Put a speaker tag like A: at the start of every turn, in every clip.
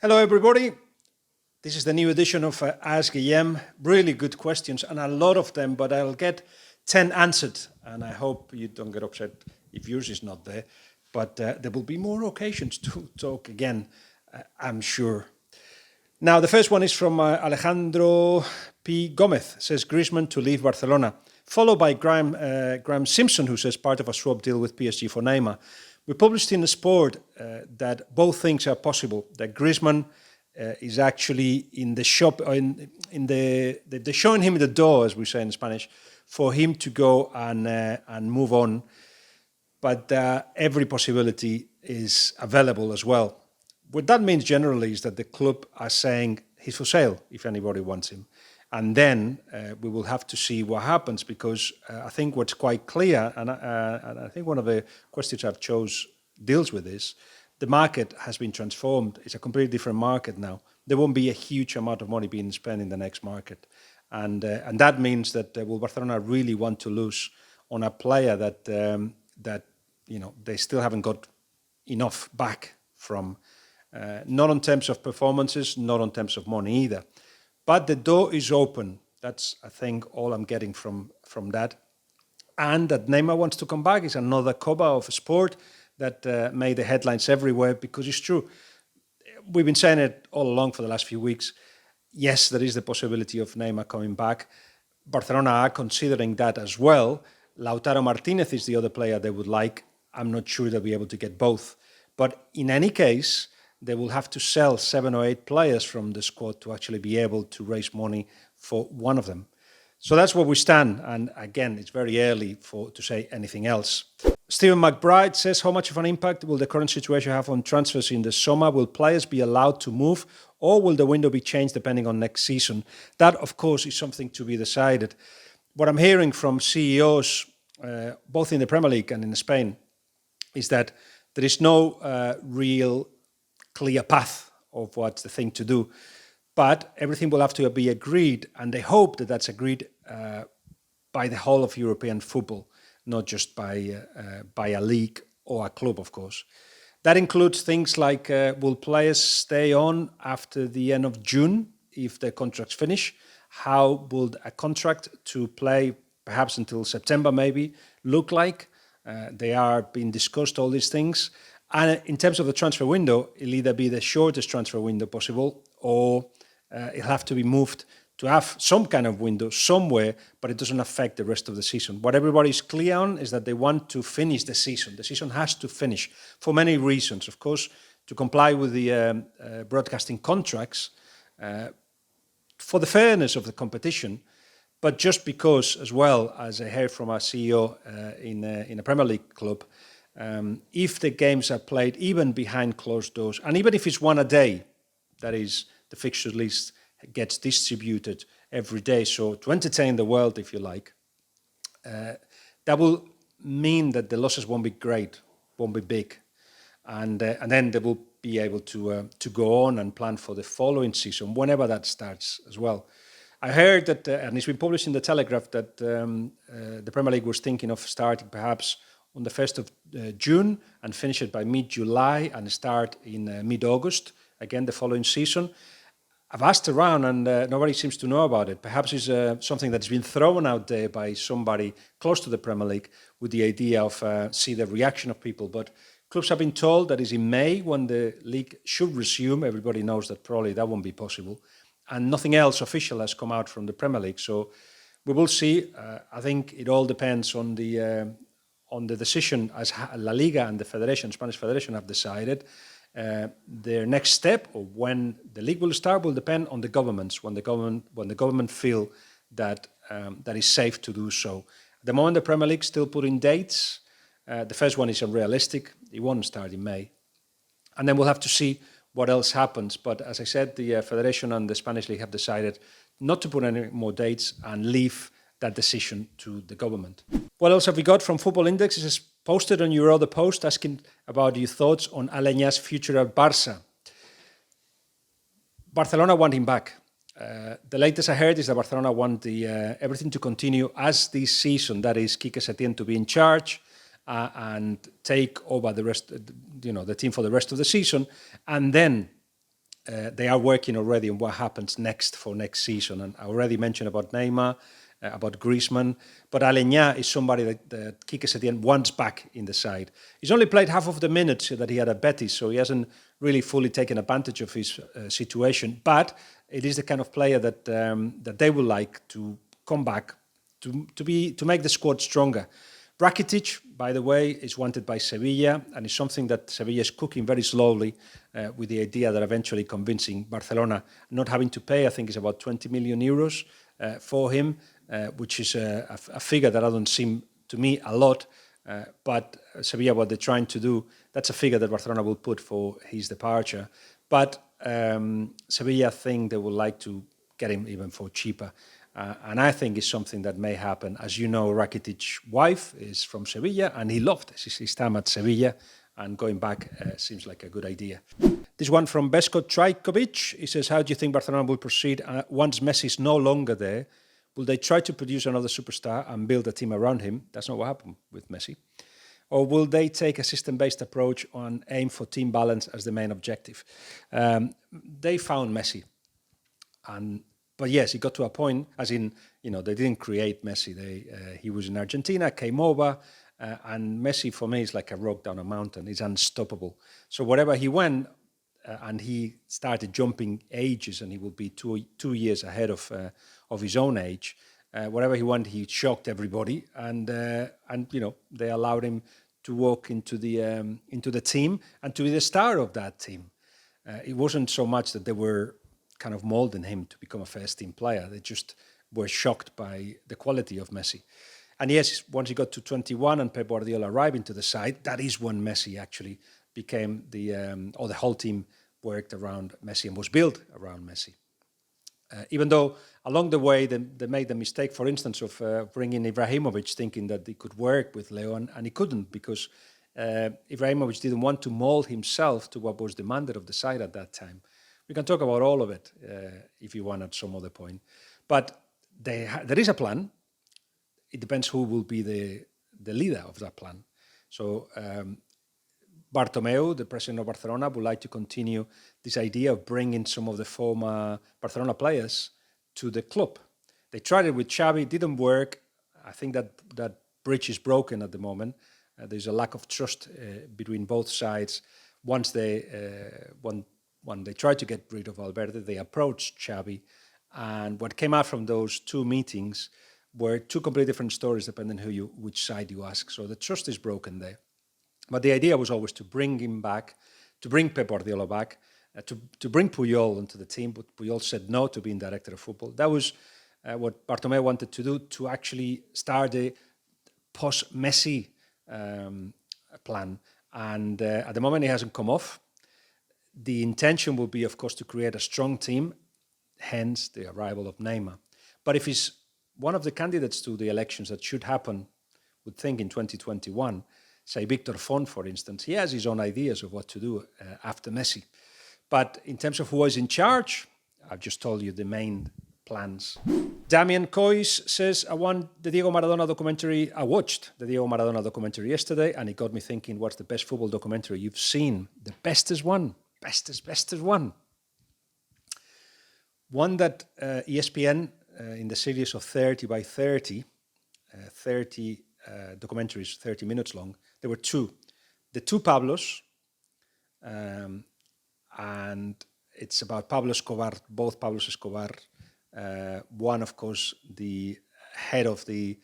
A: Hello, everybody. This is the new edition of Ask Guillem. Really good questions, and a lot of them, but I'll get 10 answered, and I hope you don't get upset if yours is not there. But there will be more occasions to talk again, I'm sure. Now, the first one is from Alejandro P. Gomez, says Griezmann to leave Barcelona, followed by Graham Simpson, who says part of a swap deal with PSG for Neymar. We published in the Sport that both things are possible, that Griezmann is actually in the shop, they're showing him the door, as we say in Spanish, for him to go and move on. But every possibility is available as well. What that means generally is that the club are saying he's for sale if anybody wants him. And then we will have to see what happens, because I think what's quite clear, and I think one of the questions I've chose deals with this, the market has been transformed. It's a completely different market now. There won't be a huge amount of money being spent in the next market. And that means that will Barcelona really want to lose on a player that they still haven't got enough back from, not in terms of performances, not in terms of money either. But the door is open. That's, I think, all I'm getting from that. And that Neymar wants to come back is another cover of a sport that made the headlines everywhere, because it's true. We've been saying it all along for the last few weeks. Yes, there is the possibility of Neymar coming back. Barcelona are considering that as well. Lautaro Martinez is the other player they would like. I'm not sure they'll be able to get both. But in any case, they will have to sell 7 or 8 players from the squad to actually be able to raise money for one of them. So that's where we stand. And again, it's very early to say anything else. Stephen McBride says, how much of an impact will the current situation have on transfers in the summer? Will players be allowed to move, or will the window be changed depending on next season? That, of course, is something to be decided. What I'm hearing from CEOs, both in the Premier League and in Spain, is that there is no real clear path of what's the thing to do. But everything will have to be agreed, and they hope that that's agreed by the whole of European football, not just by a league or a club, of course. That includes things like, will players stay on after the end of June if their contracts finish? How would a contract to play perhaps until September maybe look like? They are being discussed, all these things. And in terms of the transfer window, it'll either be the shortest transfer window possible, or it'll have to be moved to have some kind of window somewhere, but it doesn't affect the rest of the season. What everybody's clear on is that they want to finish the season. The season has to finish for many reasons. Of course, to comply with the broadcasting contracts, for the fairness of the competition, but just because, as well, as I heard from our CEO in a Premier League club, if the games are played even behind closed doors, and even if it's one a day, that is, the fixture list gets distributed every day, so to entertain the world, if you like, that will mean that the losses won't be great, won't be big, and then they will be able to go on and plan for the following season, whenever that starts as well. I heard that, and it's been published in the Telegraph, that the Premier League was thinking of starting perhaps on the 1st of June and finish it by mid-July and start in mid-August, again the following season. I've asked around and nobody seems to know about it. Perhaps it's something that's been thrown out there by somebody close to the Premier League with the idea of see the reaction of people. But clubs have been told that is in May when the league should resume. Everybody knows that probably that won't be possible. And nothing else official has come out from the Premier League. So we will see. I think it all depends on the decision as La Liga and the Federation, Spanish Federation, have decided. Their next step, or when the league will start, will depend on the governments. When the government feel that that is safe to do so. At the moment, the Premier League still putting dates. The first one is unrealistic. It won't start in May, and then we'll have to see what else happens. But as I said, the Federation and the Spanish League have decided not to put any more dates and leave that decision to the government. What else have we got from Football Index? It is posted on your other post asking about your thoughts on Aleña's future at Barca. Barcelona want him back. The latest I heard is that Barcelona want everything to continue as this season. That is, Quique Setién to be in charge and take over the rest, the team for the rest of the season, and then they are working already on what happens next for next season. And I already mentioned about Neymar, about Griezmann, but Aleñá is somebody that Quique Setién wants back in the side. He's only played half of the minutes that he had at Betis, so he hasn't really fully taken advantage of his situation. But it is the kind of player that they would like to come back to make the squad stronger. Rakitic, by the way, is wanted by Sevilla, and it's something that Sevilla is cooking very slowly with the idea that eventually convincing Barcelona not having to pay, I think it's about 20 million euros for him, which is a figure that doesn't seem to me a lot, but Sevilla, what they're trying to do, that's a figure that Barcelona will put for his departure. But Sevilla think they would like to get him even for cheaper. And I think it's something that may happen. As you know, Rakitic's wife is from Sevilla, and he loved his time at Sevilla, and going back seems like a good idea. This one from Besko Trajkovic. He says, how do you think Barcelona will proceed once Messi is no longer there? Will they try to produce another superstar and build a team around him? That's not what happened with Messi. Or will they take a system-based approach and aim for team balance as the main objective? They found Messi. But yes, it got to a point, as in, they didn't create Messi. He was in Argentina, came over, and Messi for me is like a rock down a mountain. He's unstoppable. So wherever he went, and he started jumping ages, and he will be two years ahead of his own age. Wherever he went, he shocked everybody, and they allowed him to walk into the team and to be the star of that team. It wasn't so much that they were kind of molding him to become a first-team player. They just were shocked by the quality of Messi. And yes, once he got to 21 and Pep Guardiola arrived into the side, that is when Messi actually became the whole team worked around Messi and was built around Messi. Even though along the way they made the mistake, for instance, of bringing Ibrahimovic, thinking that he could work with Leo, and he couldn't, because Ibrahimovic didn't want to mold himself to what was demanded of the side at that time. We can talk about all of it if you want at some other point. But there is a plan. It depends who will be the leader of that plan. So Bartomeu, the president of Barcelona, would like to continue this idea of bringing some of the former Barcelona players to the club. They tried it with Xavi, it didn't work. I think that bridge is broken at the moment. There's a lack of trust between both sides. Once when they tried to get rid of Valverde, they approached Xavi, and what came out from those two meetings were two completely different stories depending which side you ask. So the trust is broken there. But the idea was always to bring him back, to bring Pep Guardiola back, to bring Puyol into the team, but Puyol said no to being director of football. That was what Bartomeu wanted to do, to actually start a post-Messi plan. And at the moment, it hasn't come off. The intention will be, of course, to create a strong team, hence the arrival of Neymar. But if he's one of the candidates to the elections that should happen, would think in 2021, say Victor Font, for instance, he has his own ideas of what to do after Messi. But in terms of who is in charge, I've just told you the main plans. Damien Coyce says, I watched the Diego Maradona documentary yesterday, and it got me thinking, what's the best football documentary you've seen? The bestest one. Bestest one. One that ESPN, in the series of 30 by 30, 30 documentaries, 30 minutes long, there were two. The two Pablos, and it's about Pablo Escobar, both Pablos Escobar. One, of course, the head of the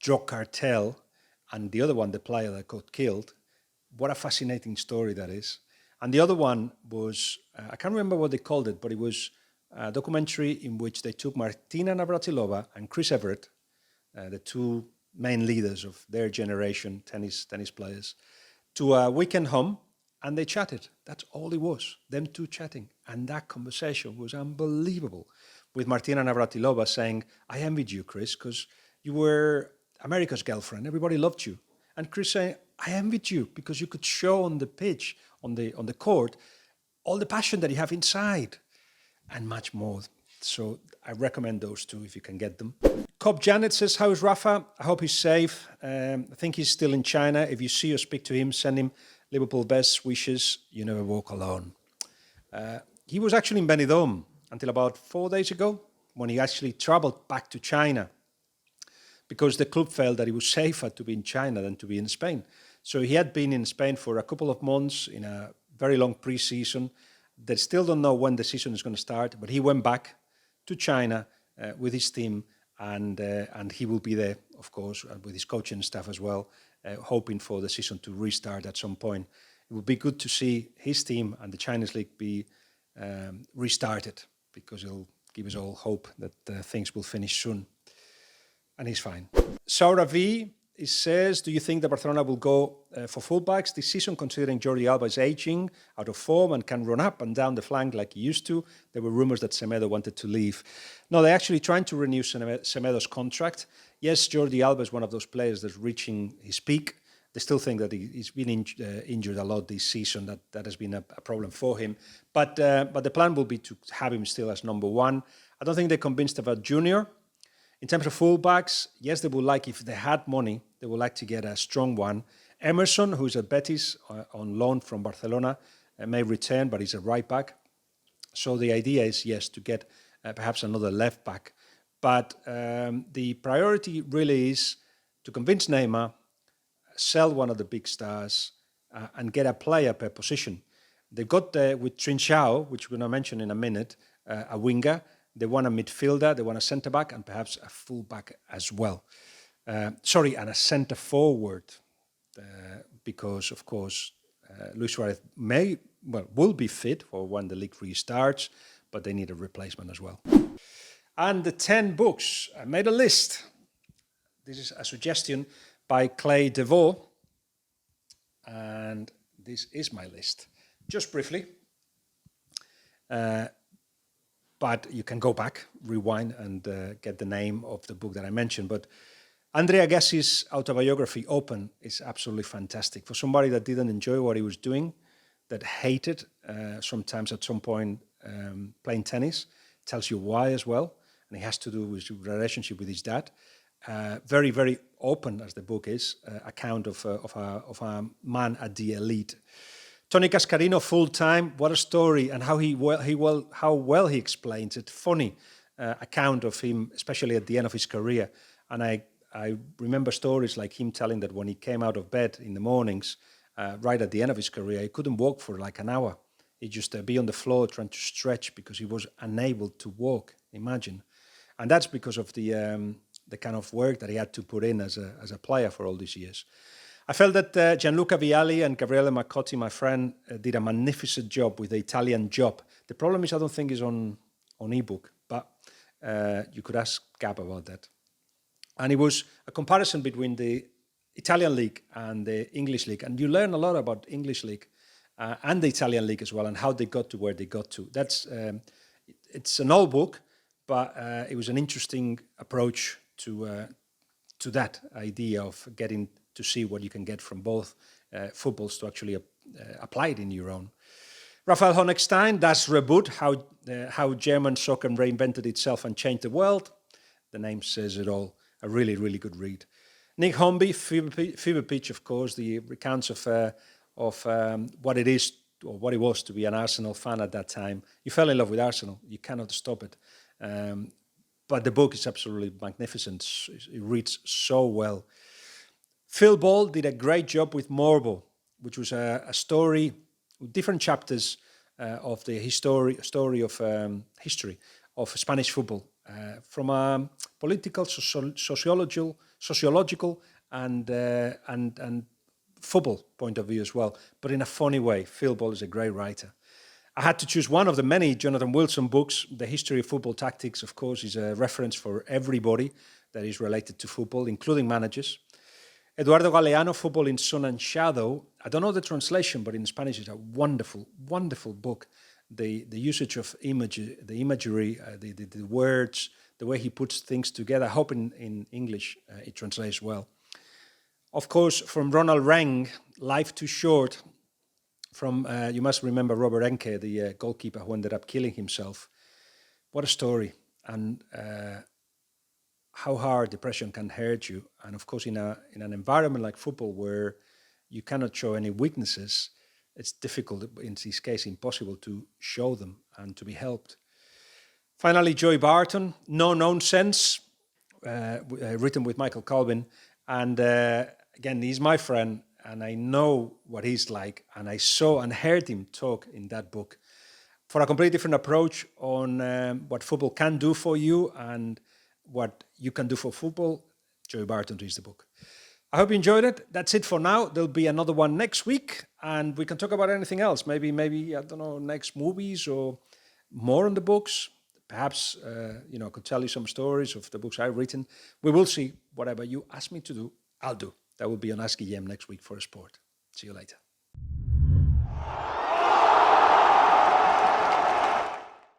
A: drug cartel, and the other one, the player that got killed. What a fascinating story that is. And the other one was, I can't remember what they called it, but it was a documentary in which they took Martina Navratilova and Chris Evert, the two main leaders of their generation, tennis players, to a weekend home, and they chatted. That's all it was, them two chatting. And that conversation was unbelievable, with Martina Navratilova saying, I envied you, Chris, because you were America's girlfriend. Everybody loved you. And Chris saying, I envied you because you could show on the pitch, on the court, all the passion that you have inside, and much more. So I recommend those two if you can get them. Cobb Janet says, how is Rafa? I hope he's safe. I think he's still in China. If you see or speak to him, send him Liverpool best wishes. You never walk alone. He was actually in Benidorm until about 4 days ago when he actually traveled back to China because the club felt that it was safer to be in China than to be in Spain. So he had been in Spain for a couple of months in a very long pre-season. They still don't know when the season is going to start, but he went back to China with his team, and he will be there, of course, with his coaching staff as well, hoping for the season to restart at some point. It would be good to see his team and the Chinese league be restarted because it'll give us all hope that things will finish soon. And he's fine. Saura V says, do you think that Barcelona will go for fullbacks this season, considering Jordi Alba is aging, out of form, and can run up and down the flank like he used to? There were rumors that Semedo wanted to leave. No, they're actually trying to renew Semedo's contract. Yes, Jordi Alba is one of those players that's reaching his peak. They still think that he's been injured a lot this season. That has been a problem for him. But the plan will be to have him still as number one. I don't think they're convinced about Junior. In terms of fullbacks, yes, they would like, if they had money, they would like to get a strong one. Emerson, who's at Betis on loan from Barcelona, may return, but he's a right back. So the idea is, yes, to get perhaps another left back. But the priority really is to convince Neymar, sell one of the big stars, and get a player per position. They've got with Trincao, which we're going to mention in a minute, a winger. They want a midfielder, they want a centre-back, and perhaps a full-back as well. And a centre-forward, because, of course, Luis Suarez will be fit for when the league restarts, but they need a replacement as well. And the 10 books. I made a list. This is a suggestion by Clay DeVoe, and this is my list. Just briefly. But you can go back, rewind, and get the name of the book that I mentioned. But Andre Agassi's autobiography, Open, is absolutely fantastic. For somebody that didn't enjoy what he was doing, that hated sometimes at some point playing tennis, tells you why as well. And it has to do with his relationship with his dad. Very, very open, as the book is, account of a man at the elite. Tony Cascarino, full-time, what a story, and how well he explains it. Funny account of him, especially at the end of his career. And I remember stories like him telling that when he came out of bed in the mornings, right at the end of his career, he couldn't walk for like an hour. He'd just be on the floor trying to stretch because he was unable to walk, imagine. And that's because of the kind of work that he had to put in as a player for all these years. I felt that Gianluca Vialli and Gabriele Marcotti, my friend, did a magnificent job with the Italian Job. The problem is I don't think it's on ebook, but you could ask Gab about that. And it was a comparison between the Italian league and the English league. And you learn a lot about English league and the Italian league as well, and how they got to where they got to. It's an old book, but it was an interesting approach to that idea of getting to see what you can get from both footballs to actually apply it in your own. Raphael Honigstein, Das Reboot, how German soccer reinvented itself and changed the world. The name says it all. A really, really good read. Nick Hornby, Fever Pitch, of course, the recounts of what it is or what it was to be an Arsenal fan at that time. You fell in love with Arsenal. You cannot stop it. But the book is absolutely magnificent. It reads so well. Phil Ball did a great job with Morbo, which was a story with different chapters of the history of Spanish football, from a political, sociological, and football point of view as well, but in a funny way. Phil Ball is a great writer. I had to choose one of the many Jonathan Wilson books. The History of Football Tactics, of course, is a reference for everybody that is related to football, including managers. Eduardo Galeano, Football in Sun and Shadow. I don't know the translation, but in Spanish it's a wonderful, wonderful book. The usage of imagery, the words, the way he puts things together. I hope in English it translates well. Of course, from Ronald Reng, Life Too Short. From, you must remember Robert Enke, the goalkeeper who ended up killing himself. What a story. And how hard depression can hurt you. And of course, in an environment like football where you cannot show any weaknesses, it's difficult, in this case, impossible to show them and to be helped. Finally, Joey Barton, No Nonsense, written with Michael Colvin. And again, he's my friend, and I know what he's like, and I saw and heard him talk in that book for a completely different approach on what football can do for you and what you can do for football. Joey Barton is the book. I hope you enjoyed it. That's it for now. There'll be another one next week, and we can talk about anything else. Maybe I don't know, next movies or more on the books. Perhaps I could tell you some stories of the books I've written. We will see. Whatever you ask me to do, I'll do. That will be on Ask Guillem next week for a sport. See you later.